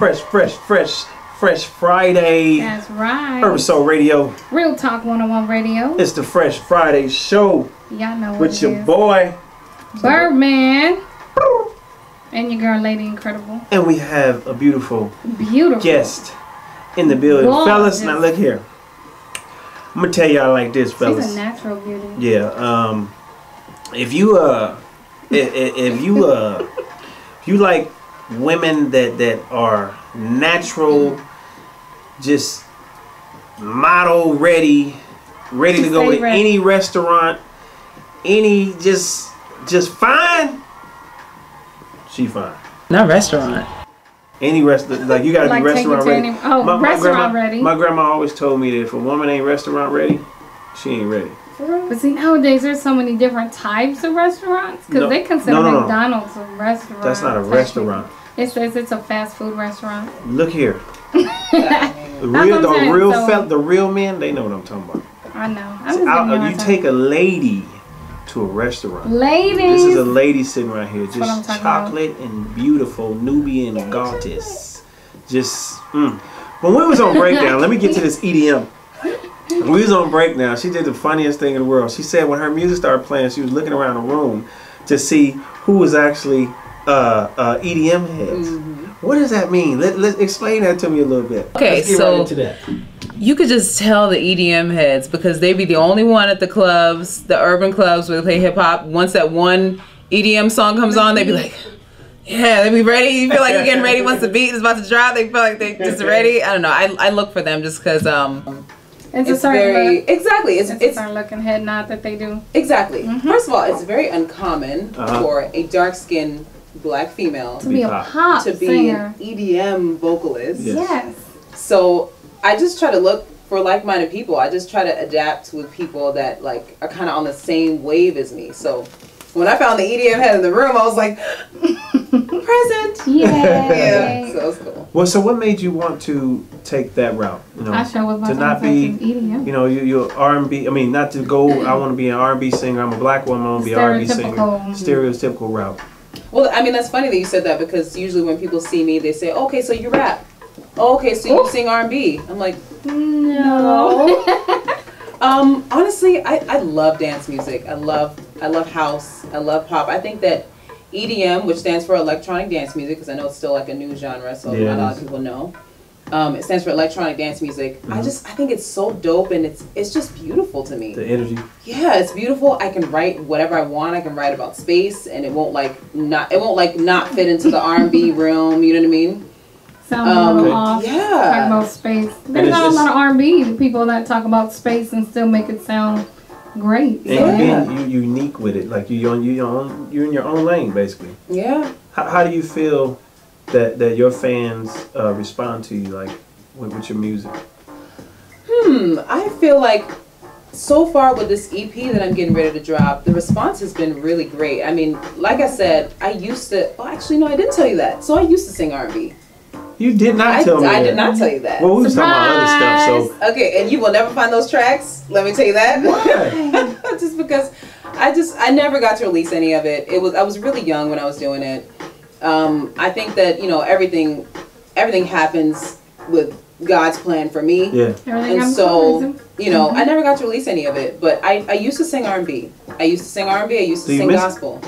Fresh Friday. That's right. Urban Soul Radio. Real Talk 101 Radio. It's the Fresh Friday show. Y'all know what with your boy Byrdman and your girl Lady Incredible. And we have a beautiful guest in the building. Gorgeous. Fellas, now look here. I'm gonna tell y'all like this, fellas. She's a natural beauty. Yeah. If you like women that are natural, just model ready to go to any restaurant, any just fine. She fine. Not restaurant. Any restaurant, like you gotta be restaurant ready. Restaurant ready. My grandma always told me that if a woman ain't restaurant ready, she ain't ready. But see, nowadays there's so many different types of restaurants because they consider McDonald's a restaurant. That's not a restaurant. It says it's a fast food restaurant. Look here. The real men, they know what I'm talking about. I know. You take a lady to a restaurant. Ladies. This is a lady sitting right here, just chocolate and beautiful Nubian goddess. Just when we was on breakdown, let me get to this EDM. When we was on breakdown, she did the funniest thing in the world. She said when her music started playing, she was looking around the room to see who was actually EDM heads. What does that mean? Let's explain that to me a little bit. Okay, let's get right into that. You could just tell the EDM heads because they be the only one at the clubs, the urban clubs where they play hip hop. Once that one EDM song comes on, they be like, yeah, they be ready. You feel like you're getting ready once the beat is about to drop. They feel like they just ready. I don't know. I look for them just because it's very look. Exactly. It's a certain looking head nod that they do. Exactly. First of all, it's very uncommon for a dark skinned black female to be a pop singer. An EDM vocalist. Yes. So I just try to look for like-minded people. I just try to adapt with people that like are kind of on the same wave as me. So when I found the EDM head in the room, I was like, present. Yeah. So it was cool. Well, so what made you want to take that route? You know, to not be, EDM. You know, you're R&B. I mean, not to go. I want to be an R&B singer. I'm a black woman. I want to be an R&B singer. Stereotypical route. Well, I mean, that's funny that you said that because usually when people see me, they say, "Okay, so you rap. Oh, okay, so you sing R&B." I'm like, no. Honestly, I love dance music. I love house. I love pop. I think that EDM, which stands for electronic dance music, because I know it's still like a new genre, so not a lot of people know. It stands for electronic dance music. I think it's so dope, and it's just beautiful to me. The energy. Yeah, it's beautiful. I can write whatever I want. I can write about space, and it won't not fit into the R&B realm. You know what I mean? Sound a little off. Yeah. Talk about space. There's not a lot of R&B people that talk about space and still make it sound great. And being unique with it, like you're in your own lane, basically. Yeah. How do you feel that your fans respond to you, like with your music? I feel like so far with this EP that I'm getting ready to drop, the response has been really great. I mean, like I said, I used to. Oh, actually, no, I didn't tell you that. So I used to sing R&B. You did not tell me that. I did not tell you that. Well, we was talking about other stuff, so. Okay, and you will never find those tracks. Let me tell you that. Why? Just because I never got to release any of it. I was really young when I was doing it. I think that everything happens with God's plan for me. Yeah. And so I never got to release any of it. But I used to sing R&B. I used to sing R&B. I used to sing gospel.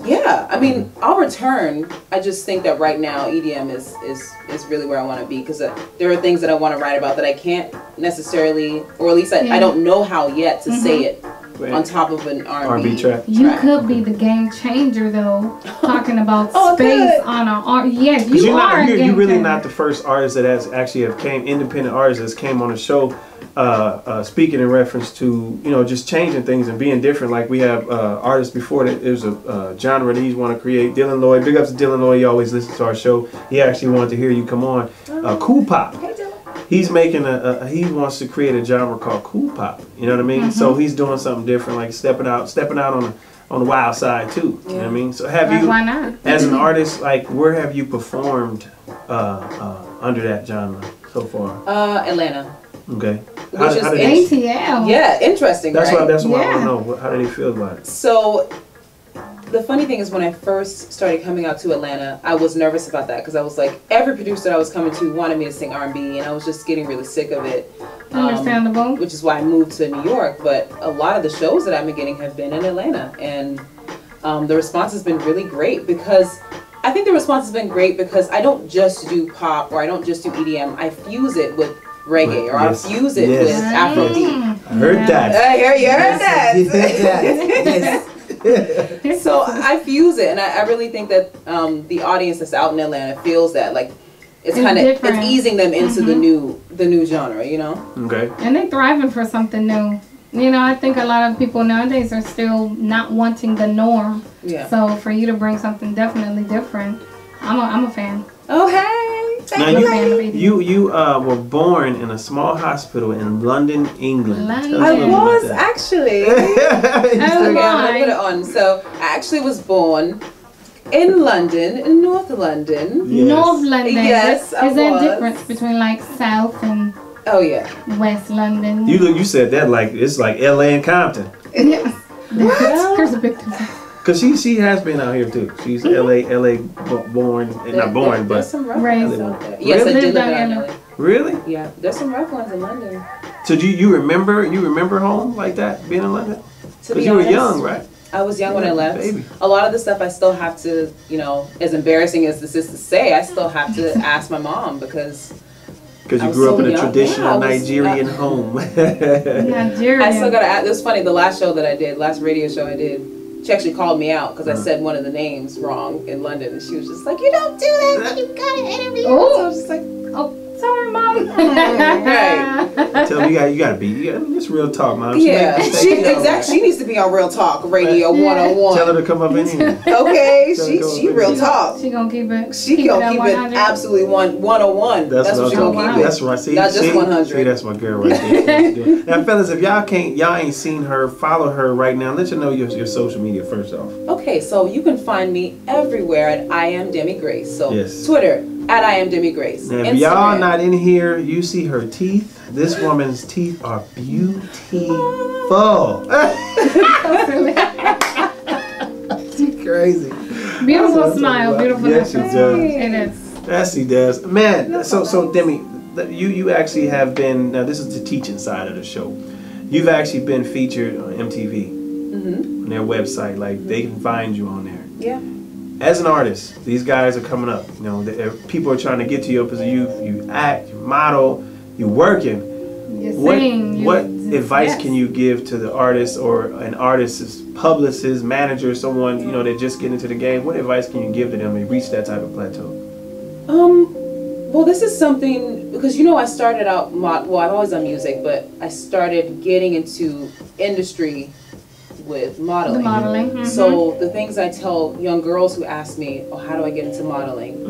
Yeah, I mean, I'll return. I just think that right now EDM is really where I want to be because there are things that I want to write about that I can't necessarily, or at least I don't know how yet to say it on top of an R&B track. You could be the game changer though, talking about space on a yes, you are. You're really not the first artist that has actually independent artists that came on the show. Speaking in reference to just changing things and being different, like we have artists before that there's a genre that he's want to create. Dylan Lloyd, big ups to Dylan Lloyd. He always listens to our show. He actually wanted to hear you come on. Cool pop. He's making he wants to create a genre called cool pop. You know what I mean? So he's doing something different, like stepping out on the wild side too. You know what I mean? So have you, why not? As an artist, like where have you performed under that genre so far? Atlanta. Okay. Which is ATL. Yeah, interesting. That's right? That's what I want to know. How do they feel about it? So the funny thing is, when I first started coming out to Atlanta, I was nervous about that because I was like, every producer I was coming to wanted me to sing R&B, and I was just getting really sick of it. Understandable. Which is why I moved to New York. But a lot of the shows that I've been getting have been in Atlanta, and the response has been really great because I think the response has been great because I don't just do pop or I don't just do EDM. I fuse it with reggae or I fuse it with Afrobeat. I heard that. You heard that. Yes. So I fuse it, and I really think that the audience that's out in Atlanta feels that, like, it's kind of it's easing them into the new genre, you know. Okay. And they're thriving for something new. You know, I think a lot of people nowadays are still not wanting the norm. Yeah. So for you to bring something definitely different, I'm a fan. Oh hey. Now you were born in a small hospital in London, England. I was actually. Okay, I'm gonna put it on. So I actually was born in London, in North London. Yes. North London. Yes, Is there a difference between like South and West London? You said that like it's like LA and Compton. Yes. There's a big difference. Cause she has been out here too. She's LA born, not born, but there's some rough ones out there. Really? Yes, I did live in LA. Really? Yeah, there's some rough ones in London. So do you remember home like that, being in London? Because you were young, right? I was young when I left. Baby. A lot of the stuff I still have to, you know, as embarrassing as this is to say, I still have to ask my mom because you grew up in a traditional Nigerian home. Nigerian. I still gotta ask. It was funny. The last radio show I did, she actually called me out because I said one of the names wrong in London, and she was just like, "You don't do that when you got an interview." So I was just like, "Oh, sorry, Mom." Right. Tell me you gotta be. It's real talk, Mom. She needs to be on Real Talk Radio 101. Tell her to come up in here. Okay, she real talk. She gonna keep it. She gonna keep it absolutely 101. That's what she gonna keep it. That's right. See, not just 100. See, that's my girl right there. Now, fellas, if y'all ain't seen her, follow her right now. Let you know your social media first off. Okay, so you can find me everywhere at I Am Demi Grace. So Twitter at I Am Demi Grace. Now, if y'all not in here, you see her teeth. This woman's teeth are beautiful. She's crazy. Beautiful smile, beautiful. Yes, she does. It is. Yes, she does. Man, so Demi, you actually have been. Now, this is the teaching side of the show. You've actually been featured on MTV on their website. Like they can find you on there. Yeah. As an artist, these guys are coming up. You know, people are trying to get to you because you act, you model, you working. What advice can you give to the artist or an artist's publicist, manager, someone that just get into the game? What advice can you give to them to reach that type of plateau? Well, this is something because I started out. I've always done music, but I started getting into industry with modeling. So the things I tell young girls who ask me, "Oh, how do I get into modeling?"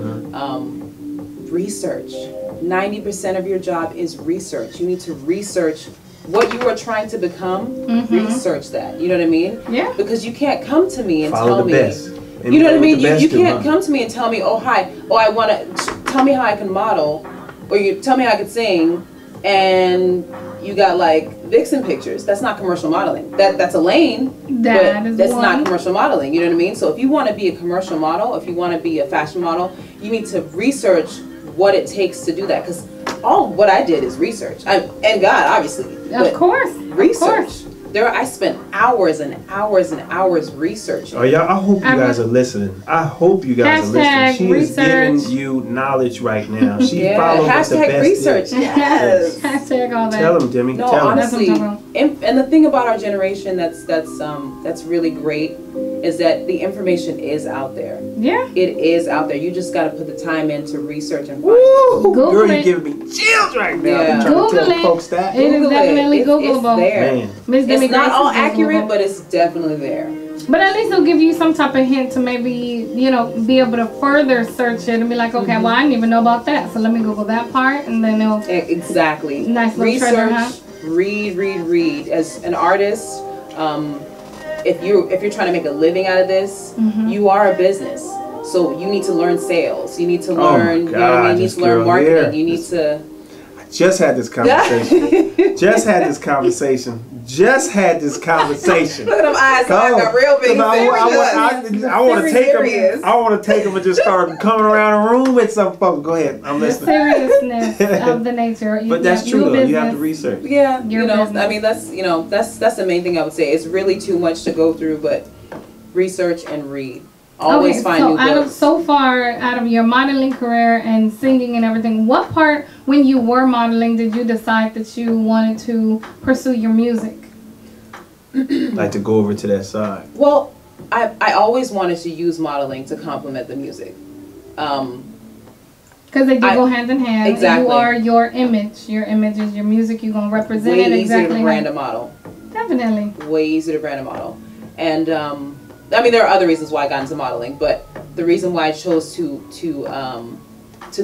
Research. 90% of your job is research. You need to research what you are trying to become. Research that. You know what I mean? Yeah. Because you can't come to me and follow tell me. Best. You know what I mean? You can't come to me and tell me, "Oh, hi. Oh, I want to tell me how I can model," or you tell me how I can sing, and you got like vixen pictures. That's not commercial modeling. That's a lane, but that's not commercial modeling. You know what I mean? So if you want to be a commercial model, if you want to be a fashion model, you need to research what it takes to do that. Because all what I did is research, and God, obviously. Of course. Research. Of course. I spent hours and hours and hours researching. Oh yeah, I hope you guys are listening. I hope you guys are listening. She is giving you knowledge right now. She follows the best. Research. Yes. Hashtag all that. Tell them, Demi. No, tell honestly, and the thing about our generation that's really great is that the information is out there. Yeah. It is out there. You just got to put the time in to research and find it. Google girl, it. you're giving me chills right now. Yeah. I'm trying Google to tell it. folks that. It is definitely Googleable. It's there. Miss Demi It's not Grace all is accurate, Googleable. but it's definitely there. But at least it'll give you some type of hint to maybe, be able to further search it and be like, okay, well, I didn't even know about that. So let me Google that part, and then it'll... Exactly. Nice little treasure hunt. Read. As an artist, if you're trying to make a living out of this, you are a business. So you need to learn sales. You need to learn, you need to learn marketing. You need to Just had this conversation. Just had this conversation. Just had this conversation. Look at them eyes. Got real big. I want to take them. I want to take them and just start coming around the room with some folks. Go ahead. I'm listening. The seriousness of the nature. But that's true, though. You have to research. Yeah. I mean, that's the main thing I would say. It's really too much to go through, but research and read. Always find new books. So far, out of your modeling career and singing and everything, what part, when you were modeling, did you decide that you wanted to pursue your music? Like to go over to that side. Well, I always wanted to use modeling to complement the music. Because they do go hand in hand. Exactly. You are your image. Your image is your music. You're going to represent it exactly. Way easier to brand a model. Definitely. Way easier to brand a model. And, I mean, there are other reasons why I got into modeling, but the reason why I chose to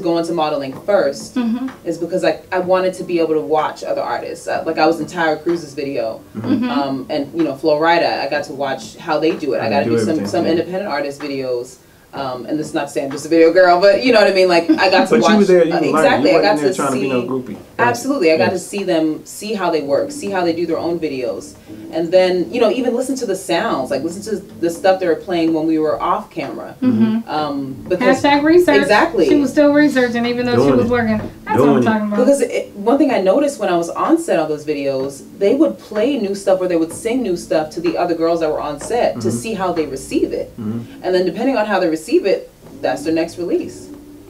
go into modeling first is because I wanted to be able to watch other artists. Like I was in Tyra Cruz's video, and Flo Rida. I got to watch how they do it. I got to do some independent artist videos. And this is not to say I'm just a video girl, but you know what I mean. Like I got to watch. But you were there. You exactly. I got to trying see. To be no groupie. Absolutely, I got to see them, see how they work, see how they do their own videos, and then even listen to the sounds, like listen to the stuff they were playing when we were off camera. Because hashtag research. Exactly. She was still researching even though she was working. That's what I'm talking about. Because one thing I noticed when I was on set on those videos, they would play new stuff or they would sing new stuff to the other girls that were on set to see how they receive it, and then depending on how they receive it, that's their next release.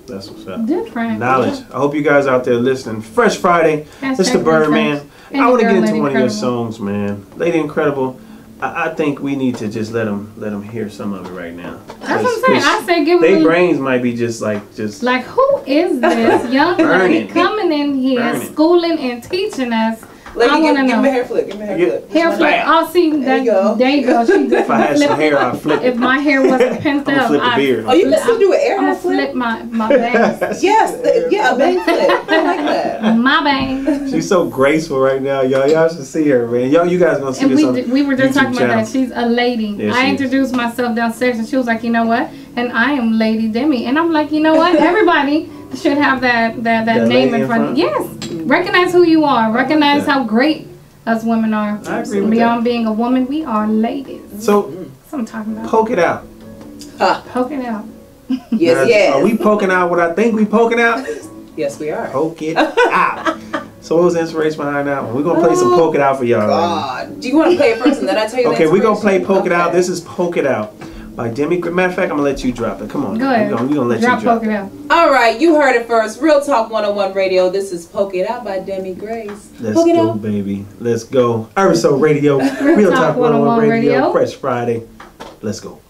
That's what's up. Different. Knowledge. I hope you guys out there listening. Fresh Friday. Mr. Byrdman. I want to get into one of your songs, man. Lady Incredible. I think we need to just let them hear some of it right now. That's what I'm saying. I say give them. Their brains might be just like who is this young lady coming in here schooling and teaching us? Lady, I want to know. Give me a hair flip. Give me a hair flip. Hair flip. I'll see that. There you go. She if I had some hair, I'd flip it. If my hair wasn't pinned up, flip the beard. Oh, you can still do an air hair flip? flip my bangs. Yes. Yeah, a bang flip. I like that. My bangs. She's so graceful right now, y'all. Y'all should see her, man. You guys gonna see this on we were just talking about channel. that. She's a lady. Yes, I introduced myself downstairs, and she was like, "You know what?" And I am Lady Demi, and I'm like, "You know what? Everybody should have that name in front. Yes, recognize who you are. Recognize how great us women are. I agree with Beyond being a woman, we are ladies. So that's what I'm talking about. Poke it out. Poke it out. Yes. Are we poking out what I think we poking out? Yes, we are. Poke it out. So what was the inspiration behind that one? We're going to play some Poke It Out for y'all. God. Right. Do you want to play it first and then I tell you Okay, we're going to play Poke It Out. This is Poke It Out by Demi Grace. Matter of fact, I'm going to let you drop it. Come on. Go ahead. We're going to let you drop Poke It Out. All right, you heard it first. Real Talk 101 Radio. This is Poke It Out by Demi Grace. Let's go, baby. Let's go. Urban Radio. Real Talk 101 Radio. Fresh Friday. Let's go.